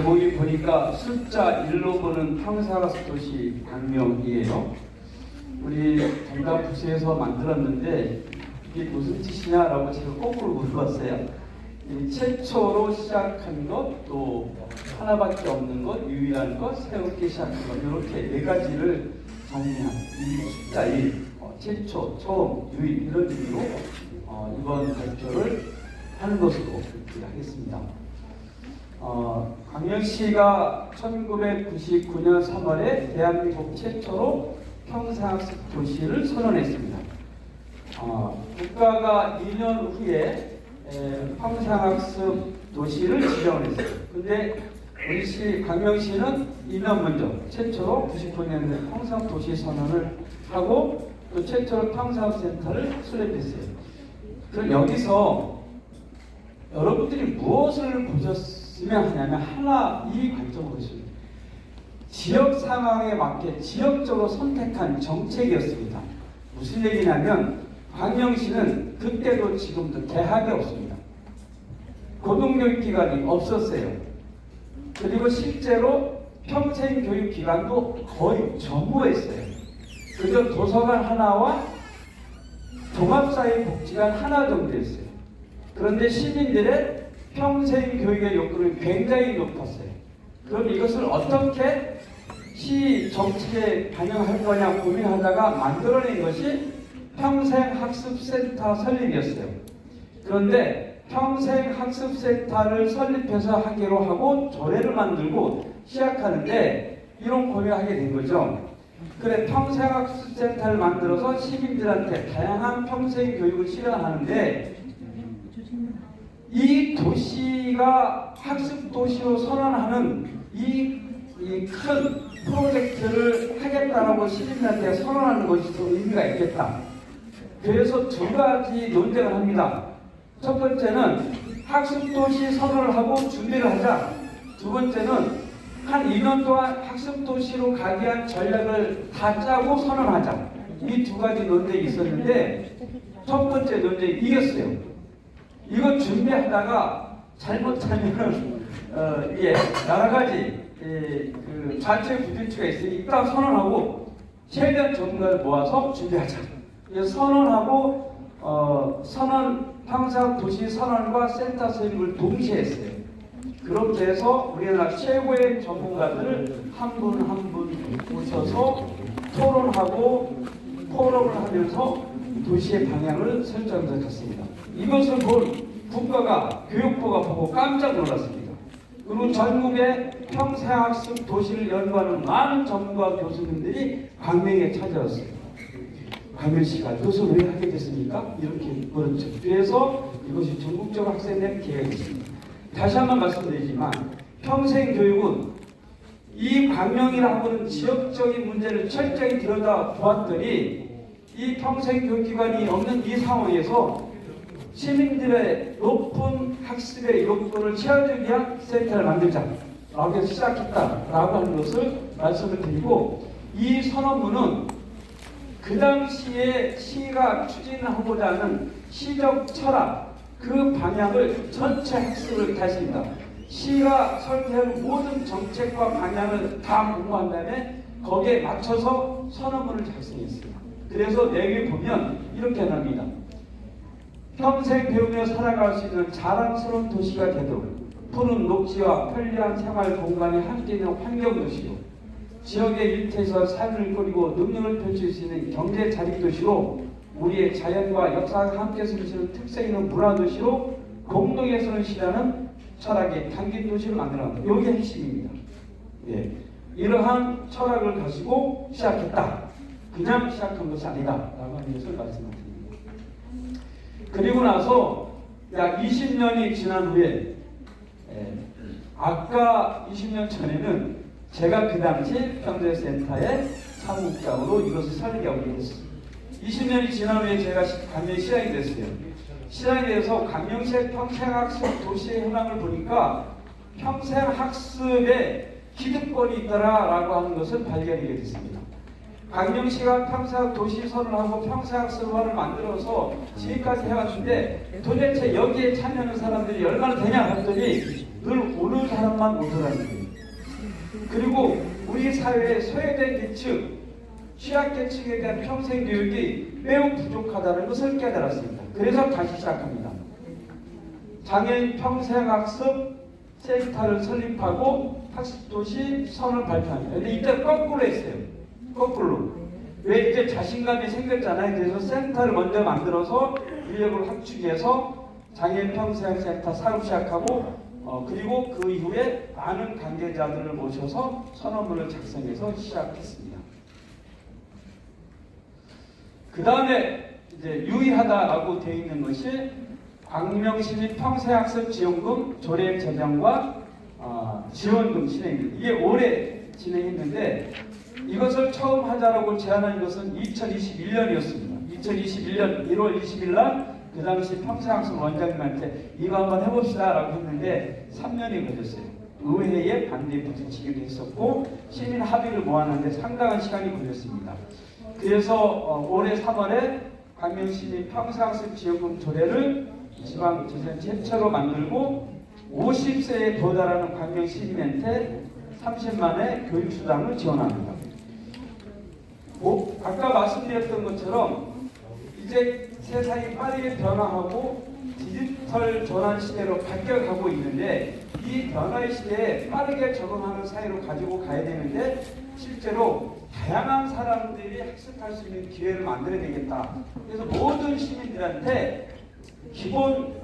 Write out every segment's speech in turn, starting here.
제목이 보니까 숫자 1로 보는 평생학습 도시 광명이에요. 우리 전담부서에서 만들었는데 이게 무슨 뜻이냐라고 제가 거꾸로 물어봤어요. 최초로 시작한 것, 또 하나밖에 없는 것, 유일한 것, 새롭게 시작한 것, 이렇게 네 가지를 정리한 이 숫자 1, 최초, 처음, 유일 이런 의미로 이번 발표를 하는 것으로 그렇게 하겠습니다. 광명시가 1999년 3월에 대한민국 최초로 평생학습 도시를 선언했습니다. 국가가 2년 후에 평생학습 도시를 지정을 했어요. 근데 우리 광명시는 2년 먼저 최초로 99년에 평생도시 선언을 하고 또 최초로 평생학센터를 설립했어요. 그럼 여기서 여러분들이 무엇을 보셨으면 하냐면 하나 이 관점으로 있습니다. 지역 상황에 맞게 지역적으로 선택한 정책이었습니다. 무슨 얘기냐면 광명시는 그때도 지금도 대학이 없습니다. 고등교육기관이 없었어요. 그리고 실제로 평생교육기관도 거의 전무했어요. 그저 도서관 하나와 종합사회복지관 하나 정도였어요. 그런데 시민들의 평생교육의 욕구는 굉장히 높았어요. 그럼 이것을 어떻게 시 정책에 반영할 거냐 고민하다가 만들어낸 것이 평생학습센터 설립이었어요. 그런데 평생학습센터를 설립해서 하기로 하고 조례를 만들고 시작하는데 이런 고민을 하게 된 거죠. 그래 평생학습센터를 만들어서 시민들한테 다양한 평생교육을 실현하는데 이 도시가 학습도시로 선언하는 이 큰 프로젝트를 하겠다라고 시민들한테 선언하는 것이 더 의미가 있겠다. 그래서 두 가지 논쟁을 합니다. 첫 번째는 학습도시 선언을 하고 준비를 하자. 두 번째는 한 2년 동안 학습도시로 가기 위한 전략을 다 짜고 선언하자. 이 두 가지 논쟁이 있었는데 첫 번째 논쟁이 이겼어요. 이거 준비하다가 잘못하면 이게 여러 가지 그 자체 부딪히가 있으니 일단 선언하고 최대한 전문가를 모아서 준비하자. 그래서 선언하고 평생도시 선언과 센터 설립을 동시에 했어요. 그렇게 해서 우리나라 최고의 전문가들을 한 분 한 분 모셔서 토론하고 포럼을 하면서 도시의 방향을 설정해서 갔습니다. 이것을 본 국가가 교육부가 보고 깜짝 놀랐습니다. 그리고 전국의 평생학습 도시를 연구하는 많은 전문가 교수님들이 광명에 찾아왔어요. 광명시가 이것을 왜 하게 됐습니까? 이렇게 물었죠. 그래서 이것이 전국적으로 확산된 계획이 있습니다. 다시 한번 말씀드리지만 평생교육은 이 광명이라 하고는 지역적인 문제를 철저히 들여다보았더니 이 평생교육기관이 없는 이 상황에서 시민들의 높은 학습의 욕구를 채워주기 위한 센터를 만들자라고 해서 시작했다라고 하는 것을 말씀을 드리고 이 선언문은 그 당시에 시가 추진하고자 하는 시적 철학 그 방향을 전체 학습을 다했습니다. 시가 설계한 모든 정책과 방향을 다 공부한 다음에 거기에 맞춰서 선언문을 작성했습니다. 그래서 내용을 보면 이렇게 나옵니다. 평생 배우며 살아갈 수 있는 자랑스러운 도시가 되도록 푸른 녹지와 편리한 생활 공간이 함께 있는 환경도시로 지역의 일터에서 삶을 꾸리고 능력을 펼칠 수 있는 경제 자립도시로 우리의 자연과 역사가 함께 숨쉬는 특색 있는 문화도시로 공동예술을 실현하는 철학의 단기도시를 만들어간다. 이게 핵심입니다. 예. 이러한 철학을 가지고 시작했다. 그냥 시작한 것이 아니다. 라고 하는 것을 말씀드립니다. 그리고 나서 약 20년이 지난 후에 아까 20년 전에는 제가 그 당시 평생센터의 사무국장으로 이것을 설계하고 있었습니다. 20년이 지난 후에 제가 광명에 시장이 됐어요. 시장이 돼서 광명시의 평생학습 도시의 현황을 보니까 평생학습에 기득권이 있더라라고 하는 것을 발견하게 됐습니다. 광명시가 평생학 도시 선언하고 평생학습원을 만들어서 지금까지 해왔는데 도대체 여기에 참여하는 사람들이 얼마나 되냐 했더니 늘 오는 사람만 오더라는 거예요. 그리고 우리 사회의 소외된 계층, 취약계층에 대한 평생교육이 매우 부족하다는 것을 깨달았습니다. 그래서 다시 시작합니다. 장애인 평생학습 센터를 설립하고 학습도시 선을 발표합니다. 근데 이때 거꾸로 했어요. 거꾸로. 왜 이제 자신감이 생겼잖아요. 그래서 센터를 먼저 만들어서 인력을 확충해서 장애인 평생센터 사업 시작하고 그리고 그 이후에 많은 관계자들을 모셔서 선언문을 작성해서 시작했습니다. 그 다음에 이제 유의하다라고 되어 있는 것이 광명시민 평생학습 지원금 조례 제정과 지원금 진행입니다. 이게 올해 진행했는데 이것을 처음 하자라고 제안한 것은 2021년이었습니다. 2021년 1월 20일 날 그 당시 평생학습 원장님한테 이거 한번 해봅시다 라고 했는데 3년이 걸렸어요. 의회에 반대 부딪히기도 했었고 시민 합의를 모았는데 상당한 시간이 걸렸습니다. 그래서 올해 3월에 광명시민 평생학습 지원금 조례를 지방자치단 최초로 만들고 50세에 도달하는 광명 시민한테 30만의 교육수당을 지원합니다. 아까 말씀드렸던 것처럼 이제 세상이 빠르게 변화하고 디지털 전환 시대로 바뀌어가고 있는데 이 변화의 시대에 빠르게 적응하는 사회로 가지고 가야 되는데 실제로 다양한 사람들이 학습할 수 있는 기회를 만들어야 되겠다. 그래서 모든 시민들한테 기본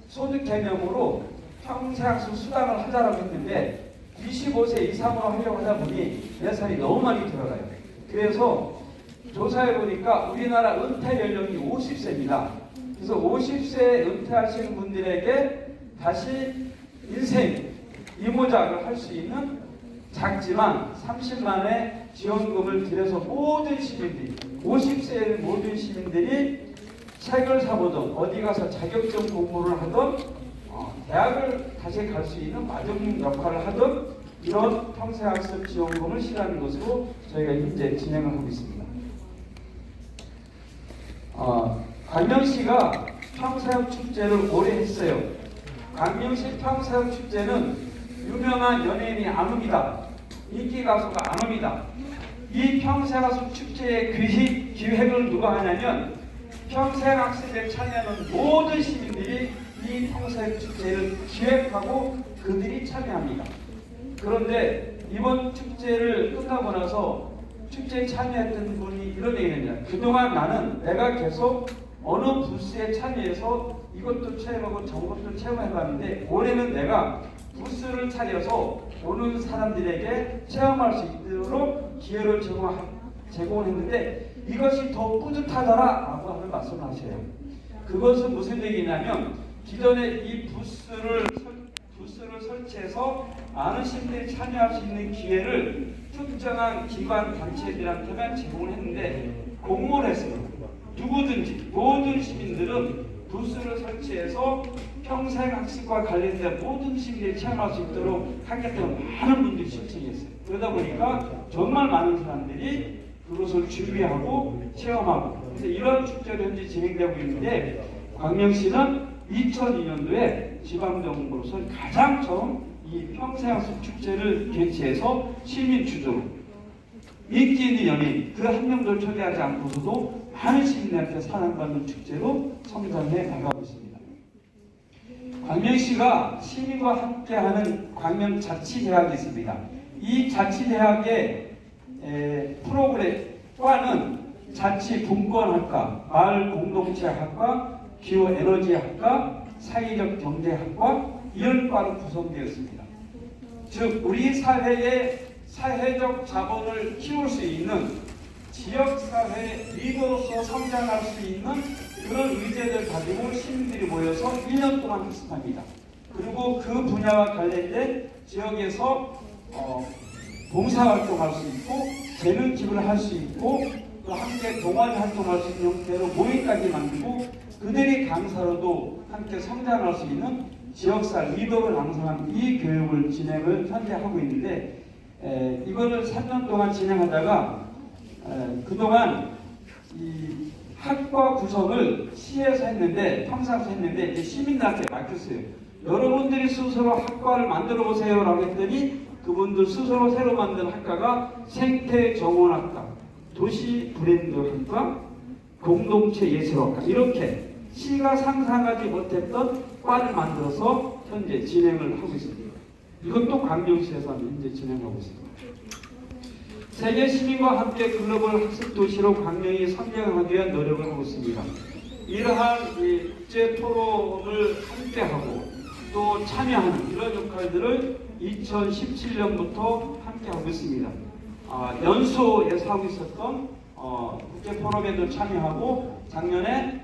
소득 개념으로 평생학습 수당을 하자라고 했는데 25세 이상으로 하려고 하다 보니 예산이 너무 많이 들어가요. 그래서 조사해 보니까 우리나라 은퇴 연령이 50세입니다. 그래서 50세 은퇴하시는 분들에게 다시 인생 이모작을 할 수 있는 작지만 30만의 지원금을 들여서 모든 시민들이 50세의 모든 시민들이 책을 사보든 어디 가서 자격증 공부를 하든 대학을 다시 갈 수 있는 마중 역할을 하든 이런 평생학습 지원금을 실시하는 것으로 저희가 현재 진행을 하고 있습니다. 광명시가 평생학 축제를 오래 했어요. 광명시 평생학 축제는 유명한 연예인이 안 옵니다. 인기 가수가 안 옵니다. 이 평생학습 축제의 기획을 누가 하냐면 평생학습에 참여하는 모든 시민들이 이 평생학 축제를 기획하고 그들이 참여합니다. 그런데 이번 축제를 끝나고 나서 축제에 참여했던 분이 이런 얘기를 합니다. 그동안 나는 내가 계속 어느 부스에 참여해서 이것도 체험하고 저것도 체험해봤는데 올해는 내가 부스를 차려서 오는 사람들에게 체험할 수 있도록 기회를 제공했는데 이것이 더 뿌듯하더라라고 하는 말씀을 하셔요. 그것은 무슨 얘기냐면 기존에 이 부스를 설치해서 많은 시민들이 참여할 수 있는 기회를 특정한 기관 단체들한테만 제공을 했는데 공모를 했어요. 누구든지 모든 시민들은 부스를 설치해서 평생학습과 관련된 모든 시민들이 체험할 수 있도록 하겠다는 많은 분들이 신청했어요. 그러다 보니까 정말 많은 사람들이 그것을 준비하고 체험하고 그래서 이런 축제가 현재 진행되고 있는데 광명시는 2002년도에 지방정부로서 가장 처음 이 평생학습 축제를 개최해서 시민 주도로 인기 있는 연예인 그 한 명도 초대하지 않고서도 많은 시민들한테 사랑받는 축제로 성장해 나가고 있습니다. 광명시가 시민과 함께하는 광명자치대학이 있습니다. 이 자치대학의 프로그램과는 자치분권학과, 마을공동체학과, 기후에너지학과, 사회적 경제학과 이런 과로 구성되었습니다. 즉 우리 사회의 사회적 자본을 키울 수 있는 지역사회 리더로서 성장할 수 있는 그런 의제를 가지고 시민들이 모여서 1년 동안 학습합니다. 그리고 그 분야와 관련된 지역에서 봉사활동할 수 있고 재능 기부를 할 수 있고 또 함께 동아리 활동할 수 있는 형태로 모임까지 만들고 그들이 강사로도 함께 성장할 수 있는 지역사 리더를 양성한 이 교육을 진행을 현재 하고 있는데 이거를 3년 동안 진행하다가 그동안 이 학과 구성을 시에서 했는데 평상시에 했는데 이제 시민들한테 맡겼어요. 여러분들이 스스로 학과를 만들어 보세요 라고 했더니 그분들 스스로 새로 만든 학과가 생태정원학과, 도시브랜드학과, 공동체예술학과, 이렇게 시가 상상하지 못했던 과를 만들어서 현재 진행을 하고 있습니다. 이것도 광명시에서 현재 진행하고 있습니다. 세계 시민과 함께 글로벌 학습 도시로 광명이 성장하기 위한 노력을 하고 있습니다. 이러한 국제 포럼을 함께하고 또 참여하는 이런 역할들을 2017년부터 함께하고 있습니다. 연수에서 하고 있었던 국제 포럼에도 참여하고 작년에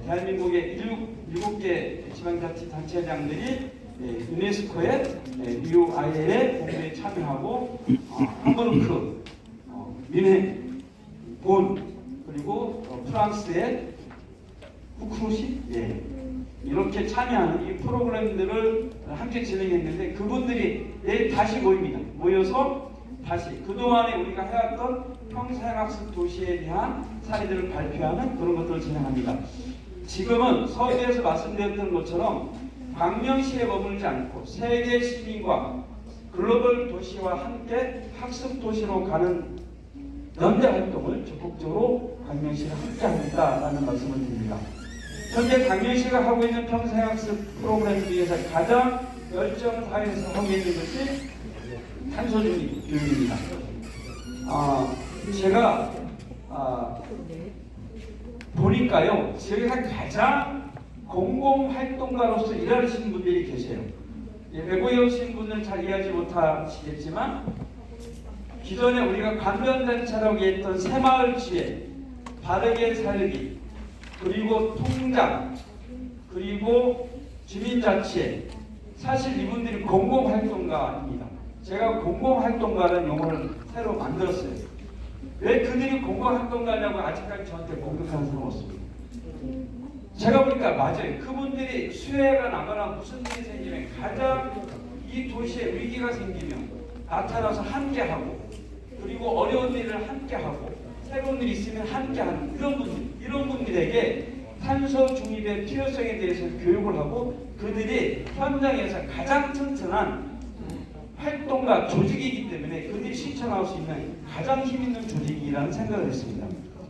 대한민국의 7개 지방자치단체장들이 유네스코의 UIL의 공모에 참여하고 함부르크, 뮌헨, 본, 그리고 프랑스의 후크루시, 이렇게 참여하는 이 프로그램들을 함께 진행했는데 그분들이 내일 다시 모입니다. 모여서 다시 그동안에 우리가 해왔던 평생학습 도시에 대한 사례들을 발표하는 그런 것들을 진행합니다. 지금은 서두에서 말씀드렸던 것처럼 광명시에 머물지 않고 세계 시민과 글로벌 도시와 함께 학습 도시로 가는 연대 활동을 적극적으로 광명시가 함께 하겠다라는 말씀을 드립니다. 현재 광명시가 하고 있는 평생학습 프로그램 중에서 가장 열정을 다해서 하고 있는 것이 탄소중립 교육입니다. 제가 보니까요, 제가 가장 공공활동가로서 일하시는 분들이 계세요. 외국에 오신 분은 잘 이해하지 못하시겠지만 기존에 우리가 관변단체라고 했던 새마을지회, 바르게 살기, 그리고 통장, 그리고 주민자치회, 사실 이분들이 공공활동가입니다. 제가 공공활동가라는 용어를 새로 만들었어요. 왜 그들이 공공활동가냐고 아직까지 저한테 공격하는 사람 없습니다. 제가 보니까 맞아요. 그분들이 수해가 나거나 무슨 일이 생기면 가장 이 도시에 위기가 생기면 나타나서 함께하고, 그리고 어려운 일을 함께하고, 새로운 일이 있으면 함께하는 이런 분들에게 탄소 중립의 필요성에 대해서 교육을 하고, 그들이 현장에서 가장 튼튼한 활동가 조직이기 때문에 그들이 실천할 수 있는 가장 힘있는 조직이라는 생각을 했습니다.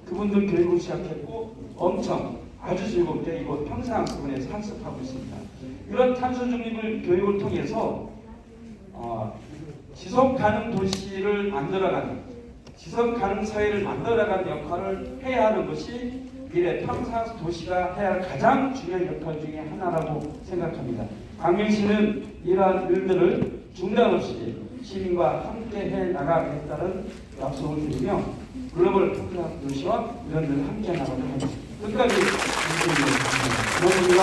그분들 교육을 시작했고 엄청 아주 즐겁게 이곳 평생학습원에서 학습하고 있습니다. 이런 탄소 중립을 교육을 통해서 지속가능 도시를 만들어가는, 지속가능 사회를 만들어가는 역할을 해야 하는 것이 미래 평생학습 도시가 해야 할 가장 중요한 역할 중에 하나라고 생각합니다. 광명시는 이러한 일들을 중단 없이 시민과 함께 해 나가겠다는 약속을 드리며 글로벌 평생학습 도시와 이런 일을 함께 나가도록 하겠습니다. 끝까지 감사드립니다. 고맙습니다.